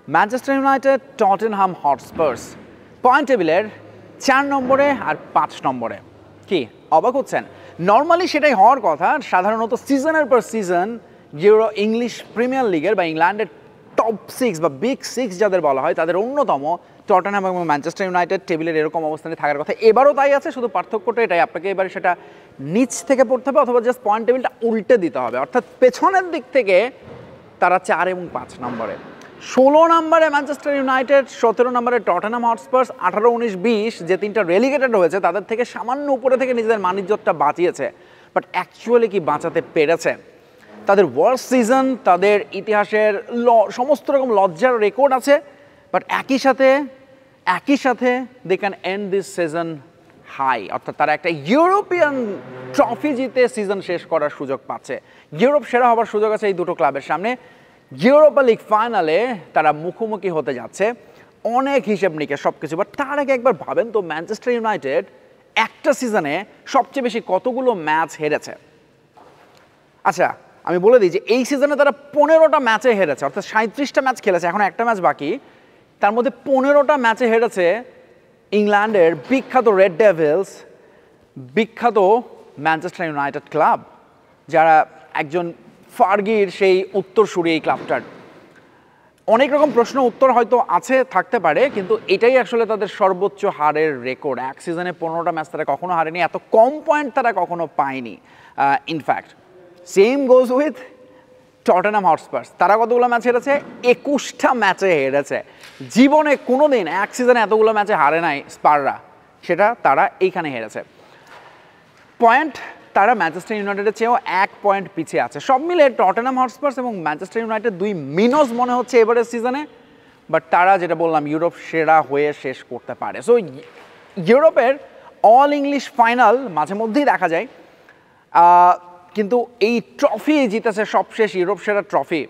Manchester United, Tottenham Hotspurs point টেবিলের 4 নম্বরে আর 5 নম্বরে। কি অবাক হচ্ছেন? নর্মালি সেটাই হওয়ার কথা। সাধারণত সিজনের পর সিজন ইংলিশ প্রিমিয়ার লিগের বা ইংল্যান্ডের টপ 6 বা বিগ 6 যাদের বলা হয় তাদের অন্যতম টটেনহাম এবং ম্যানচেস্টার ইউনাইটেড টেবিলের এরকম অবস্থানে থাকার কথা। এবারও তাই আছে, শুধু পার্থক্যটা এটাই, আপনাকে এবারে সেটা নিচ থেকে পড়তে হবে অথবা জাস্ট পয়েন্ট টেবিলটা উল্টে দিতে হবে। অর্থাৎ পেছনের দিক থেকে তারা 4 এবং 5 নম্বরে, 16 নম্বরে ম্যানচেস্টার ইউনাইটেড, 17 নম্বরে টটেনহাম হটস্পার্স, 18, 19, 20 যে তিনটা রেলিগেটেড হয়েছে তাদের থেকে সামান্য উপরে থেকে নিজেদের মানিজ্যটা বাঁচিয়েছে, বাট অ্যাকচুয়ালি কি বাঁচাতে পেরেছে? তাদের ওয়ার্স্ট সিজন, তাদের ইতিহাসের সমস্ত রকম লজ্জার রেকর্ড আছে, বাট একই সাথে they can end this season high. অর্থাৎ তারা একটা ইউরোপিয়ান ট্রফি জিতে সিজন শেষ করার সুযোগ পাচ্ছে। ইউরোপ সেরা হবার সুযোগ আছে এই দুটো ক্লাবের সামনে। ইউরোপা লিগ ফাইনালে তারা মুখোমুখি হতে যাচ্ছে, অনেক হিসেব নিকে সব কিছু। বাট তার আগে একবার ভাবেন তো, ম্যানচেস্টার ইউনাইটেড একটা সিজনে সবচেয়ে বেশি কতগুলো ম্যাচ হেরেছে? আচ্ছা, আমি বলে দিই যে এই সিজনে তারা 15টা ম্যাচে হেরেছে, অর্থাৎ 37টা ম্যাচ খেলেছে, এখন একটা ম্যাচ বাকি। তার মধ্যে 15টা ম্যাচে হেরেছে ইংল্যান্ডের বিখ্যাত রেড ডেভিলস, বিখ্যাত ম্যানচেস্টার ইউনাইটেড ক্লাব, যারা একজন ফার্গির সেই উত্তরসূরি এই ক্লাবটার। অনেক রকম প্রশ্ন উত্তর হয়তো আছে, থাকতে পারে, কিন্তু এটাই আসলে তাদের সর্বোচ্চ হারের রেকর্ড। এক সিজনে 15টা ম্যাচ তারা কখনো হারেনি, এত কম পয়েন্ট তারা কখনো পায়নি। In fact same goes with Tottenham Hotspurs. তারা কতগুলো ম্যাচ হেরেছে? 21টা ম্যাচে হেরেছে। জীবনে কোনোদিন এক সিজনে এতগুলো ম্যাচে হারে নাই স্পাররা, সেটা তারা এইখানে হেরেছে। পয়েন্ট তারা ম্যানচেস্টার ইউনাইটেডের চেয়েও 1 পয়েন্ট পিছিয়ে আছে। সব মিলে টটেনহাম হটস্পার্স এবং ম্যানচেস্টার ইউনাইটেড 2 মিনস মনে হচ্ছে এবারের সিজনে, বাট তারা যেটা বললাম ইউরোপ সেরা হয়ে শেষ করতে পারে। সো ইউরোপের অল ইংলিশ ফাইনাল মাঝে মধ্যেই দেখা যায়, কিন্তু এই ট্রফি জিতেছে সবশেষ ইউরোপ সেরা ট্রফি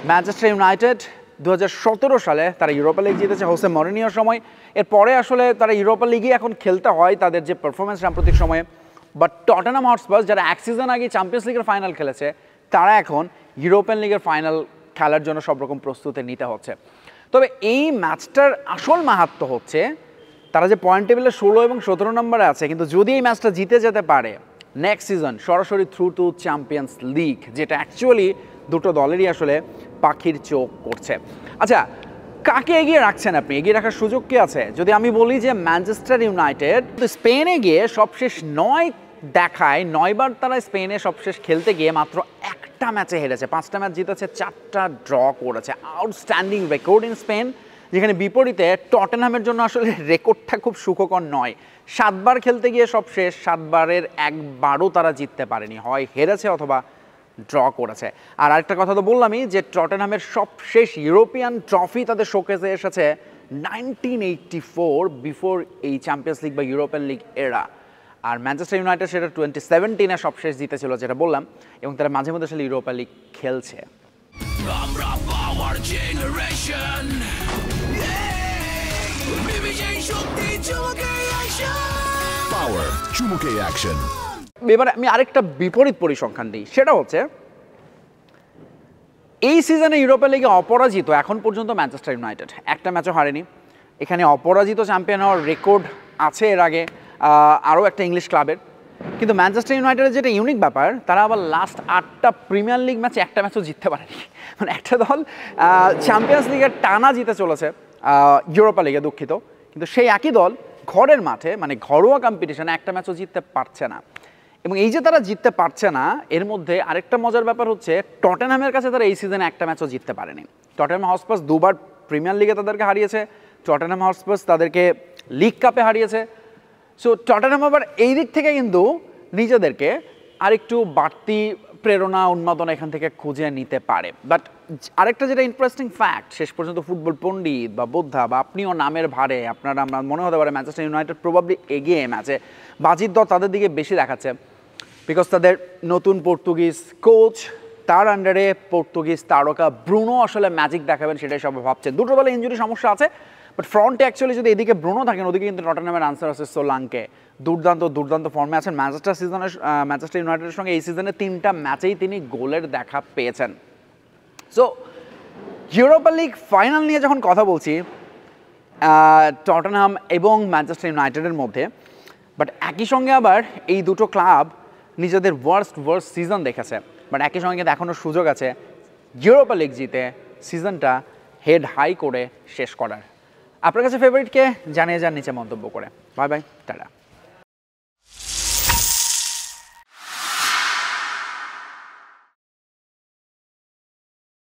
ম্যানচেস্টার ইউনাইটেড। 2017 সালে তারা ইউরোপা লিগ জিতেছে হোসে মরিনিওর সময়। এরপরে আসলে তারা ইউরোপা লিগই এখন খেলতে হয় তাদের যে পারফরমেন্স সাম্প্রতিক সময়ে। বাট টটেনহাম হটস্পার্স যারা এক সিজন আগে চ্যাম্পিয়ন্স লিগের ফাইনাল খেলেছে, তারা এখন ইউরোপিয়ান লিগের ফাইনাল খেলার জন্য সব রকম প্রস্তুতি নিতে হচ্ছে। তবে এই ম্যাচটার আসল মাহাত্ম্য হচ্ছে তারা যে পয়েন্ট টেবিলে 16 এবং 17 নম্বরে আছে, কিন্তু যদি এই ম্যাচটা জিতে যেতে পারে নেক্সট সিজন সরাসরি থ্রু টু চ্যাম্পিয়ন্স লিগ, যেটা অ্যাকচুয়ালি দুটো দলেরই আসলে পাখির চোখ করছে। আচ্ছা, কাকে এগিয়ে রাখছেন আপনি? এগিয়ে রাখার সুযোগ কি আছে? যদি আমি বলি যে ম্যানচেস্টার ইউনাইটেড স্পেনে গিয়ে সবশেষ 9 বার তারা স্পেনে সবশেষ খেলতে গিয়ে মাত্র একটা ম্যাচে হেরেছে, 5টা ম্যাচ জিতেছে, 4টা ড্র করেছে। Outstanding record in Spain. যেখানে বিপরীতে টটেনহামের জন্য আসলে রেকর্ডটা খুব সুখকর নয়। 7 বার খেলতে গিয়ে সবশেষ 7 বারের একবারও তারা জিততে পারেনি, হয় হেরেছে অথবা ড্র করেছে। আর আরেকটা কথা তো বললামই যে টটেনহামের সবশেষ ইউরোপিয়ান ট্রফি তাদের শোকেসে এসেছে 1984, বিফোর এই চ্যাম্পিয়ন্স লিগ বা ইউরোপিয়ান লিগ এরা। আর ম্যানচেস্টার ইউনাইটেড সেটা 2017-এ সবশেষ জিতেছিল, যেটা বললাম, এবং তারা মাঝে মধ্যে আসলে ইউরোপা লিগ খেলছে। এবার আমি আরেকটা বিপরীত পরিসংখ্যান দিই, সেটা হচ্ছে এই সিজনে ইউরোপা লিগে অপরাজিত এখন পর্যন্ত ম্যানচেস্টার ইউনাইটেড একটা ম্যাচও হারেনি। এখানে অপরাজিত চ্যাম্পিয়ন হওয়ার রেকর্ড আছে এর আগে আরও একটা ইংলিশ ক্লাবের। কিন্তু ম্যানচেস্টার ইউনাইটেডের যেটা ইউনিক ব্যাপার, তারা আবার লাস্ট 8টা প্রিমিয়ার লিগ ম্যাচে একটা ম্যাচও জিততে পারেনি। মানে একটা দল চ্যাম্পিয়ন্স লিগের টানা জিতে চলেছে, ইউরোপা লিগে দুঃখিত, কিন্তু সেই একই দল ঘরের মাঠে মানে ঘরোয়া কম্পিটিশনে একটা ম্যাচও জিততে পারছে না। এবং এই যে তারা জিততে পারছে না, এর মধ্যে আরেকটা মজার ব্যাপার হচ্ছে টটেনহামের কাছে তারা এই সিজনে একটা ম্যাচও জিততে পারেনি। টটেনহাম হটস্পার্স 2 বার প্রিমিয়ার লিগে তাদেরকে হারিয়েছে, টটেনহাম হটস্পার্স তাদেরকে লিগ কাপে হারিয়েছে। সো টটেনহাম আবার এই দিক থেকে কিন্তু নিজেদেরকে আরেকটু বাড়তি প্রেরণা উন্মাদনা এখান থেকে খুঁজে নিতে পারে। বাট আরেকটা যেটা ইন্টারেস্টিং ফ্যাক্ট, শেষ পর্যন্ত ফুটবল পণ্ডিত বা বোদ্ধা বা আপনিও নামের ভারে আপনারা মনে হতে পারে ম্যানচেস্টার ইউনাইটেড প্রবাবলি এগিয়ে ম্যাচে, বাজির দর তাদের দিকে বেশি দেখাচ্ছে, বিকজ তাদের নতুন পর্তুগিজ কোচ, তার আন্ডারে পর্তুগিজ তারকা ব্রুনো আসলে ম্যাজিক দেখাবেন, সেটাই সবাই ভাবছে। দুটো দলে ইনজুরি সমস্যা আছে, বাট ফ্রন্টে অ্যাকচুয়ালি যদি এদিকে ব্রুনো থাকেন, ওদিকে কিন্তু টটেনহামের আনসার আছে সোলাঙ্কে, দুর্দান্ত ফর্মে আছেন। ম্যানচেস্টার ইউনাইটেডের সঙ্গে এই সিজনে 3টা ম্যাচেই তিনি গোলের দেখা পেয়েছেন। সো ইউরোপা লিগ ফাইনাল নিয়ে যখন কথা বলছি টটেনহাম এবং ম্যানচেস্টার ইউনাইটেডের মধ্যে, বাট একই সঙ্গে আবার এই দুটো ক্লাব নিজেদের ওয়ার্স্ট সিজন দেখেছে, বাট একই সঙ্গে কিন্তু এখনও সুযোগ আছে ইউরোপা লিগ জিতে সিজনটা হেড হাই করে শেষ করার। আপনার কাছে ফেভারিটকে জানিয়ে যান নিচে মন্তব্য করে। Bye bye, tata.